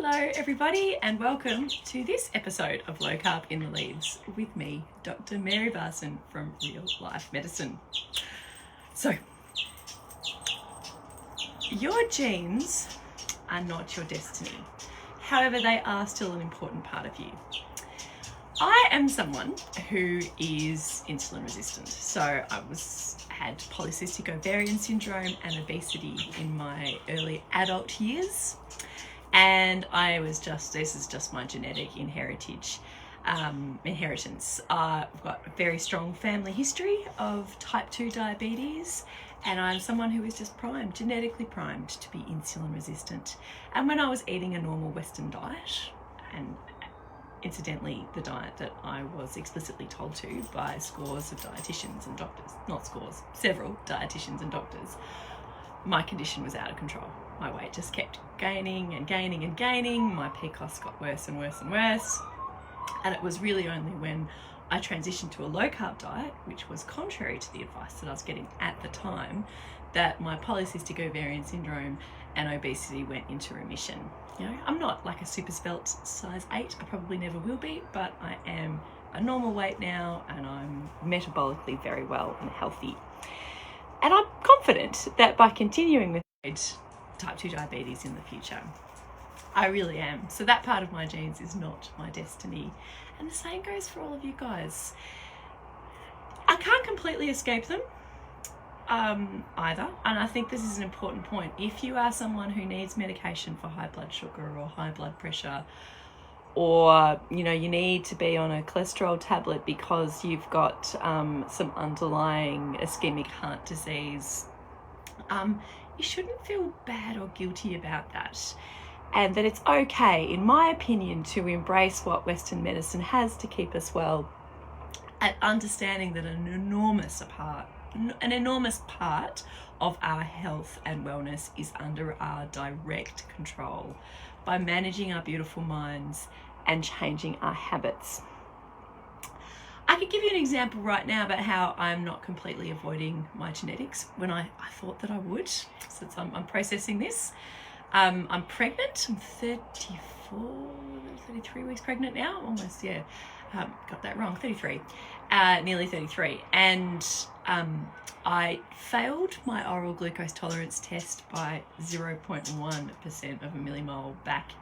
Hello everybody and welcome to this episode of Low Carb in the Leaves with me, Dr. Mary Barson from Real Life Medicine. So, your genes are not your destiny. However, they are still an important part of you. I am someone who is insulin resistant. So I had polycystic ovarian syndrome and obesity in my early adult years. And this is just my genetic inheritance. I've got a very strong family history of type 2 diabetes, and I'm someone who is just genetically primed to be insulin resistant. And when I was eating a normal Western diet, and incidentally the diet that I was explicitly told to by scores of dietitians and doctors, several dietitians and doctors, my condition was out of control. My weight just kept gaining and gaining and gaining. My PCOS got worse and worse and worse. And it was really only when I transitioned to a low carb diet, which was contrary to the advice that I was getting at the time, that my polycystic ovarian syndrome and obesity went into remission. You know, I'm not like a super svelte size 8. I probably never will be, but I am a normal weight now and I'm metabolically very well and healthy. And I'm confident that by continuing with type 2 diabetes in the future, I really am. So that part of my genes is not my destiny. And the same goes for all of you guys. I can't completely escape them either. And I think this is an important point. If you are someone who needs medication for high blood sugar or high blood pressure, or you need to be on a cholesterol tablet because you've got some underlying ischemic heart disease, you shouldn't feel bad or guilty about that, and that it's okay, in my opinion, to embrace what Western medicine has to keep us well, and understanding that an enormous part of our health and wellness is under our direct control by managing our beautiful minds and changing our habits. I could give you an example right now about how I'm not completely avoiding my genetics when I thought that I would, since I'm processing this. I'm pregnant. I'm 33 weeks pregnant now, almost, yeah. Got that wrong, 33, nearly 33. And I failed my oral glucose tolerance test by 0.1% of a millimole back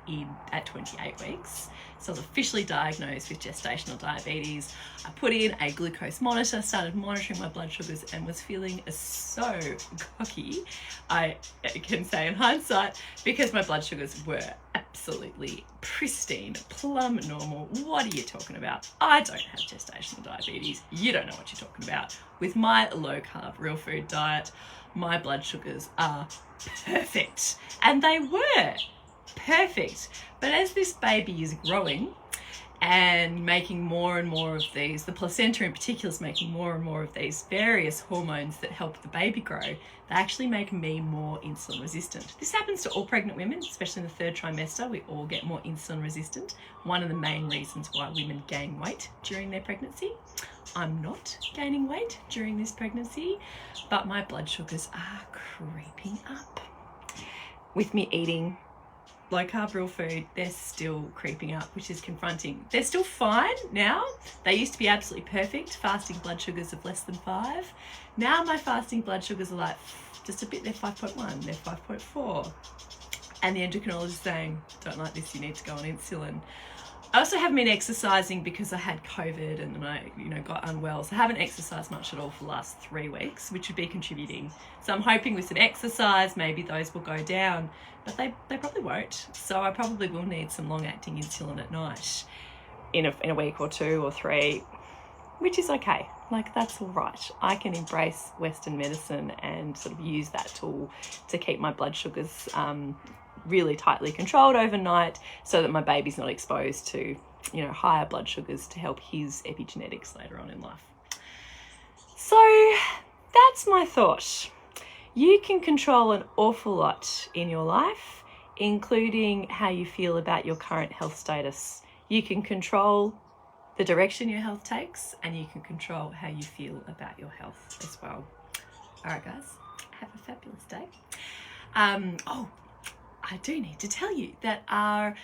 at 28 weeks. So I was officially diagnosed with gestational diabetes. I put in a glucose monitor, started monitoring my blood sugars, and was feeling so cocky, I can say in hindsight, because my blood sugars were absolutely pristine, plumb normal. What are you talking about? I don't have gestational diabetes. You don't know what you're talking about. With my low carb, real food diet, my blood sugars are perfect. And they were perfect. But as this baby is growing and making more and more of these, the placenta in particular is making more and more of these various hormones that help the baby grow, they actually make me more insulin resistant. This happens to all pregnant women, especially in the third trimester. We all get more insulin resistant. One of the main reasons why women gain weight during their pregnancy. I'm not gaining weight during this pregnancy, but my blood sugars are creeping up. With me eating low carb real food, they're still creeping up, which is confronting. They're still fine now. They used to be absolutely perfect, fasting blood sugars of less than 5. Now my fasting blood sugars are like just a bit, they're 5.1, they're 5.4. And the endocrinologist is saying, don't like this, you need to go on insulin. I also haven't been exercising because I had COVID and then I got unwell. So I haven't exercised much at all for the last 3 weeks, which would be contributing. So I'm hoping with some exercise, maybe those will go down, but they probably won't. So I probably will need some long-acting insulin at night in a week or 2 or 3, which is okay. Like, that's all right. I can embrace Western medicine and sort of use that tool to keep my blood sugars really tightly controlled overnight so that my baby's not exposed to, higher blood sugars to help his epigenetics later on in life. So that's my thought. You can control an awful lot in your life, including how you feel about your current health status. You can control the direction your health takes, and you can control how you feel about your health as well. All right, guys, have a fabulous day. I do need to tell you that our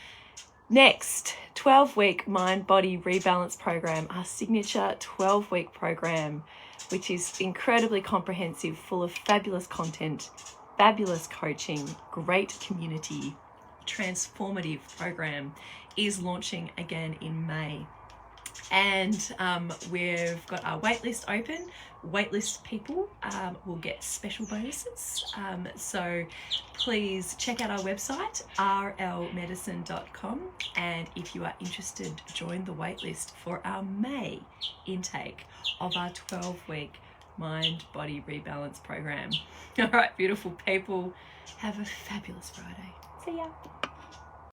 next 12-week mind-body rebalance program, our signature 12-week program, which is incredibly comprehensive, full of fabulous content, fabulous coaching, great community, transformative program, is launching again in May. And we've got our waitlist open. Waitlist people will get special bonuses. So please check out our website, rlmedicine.com. And if you are interested, join the waitlist for our May intake of our 12-week mind-body rebalance program. All right, beautiful people. Have a fabulous Friday. See ya.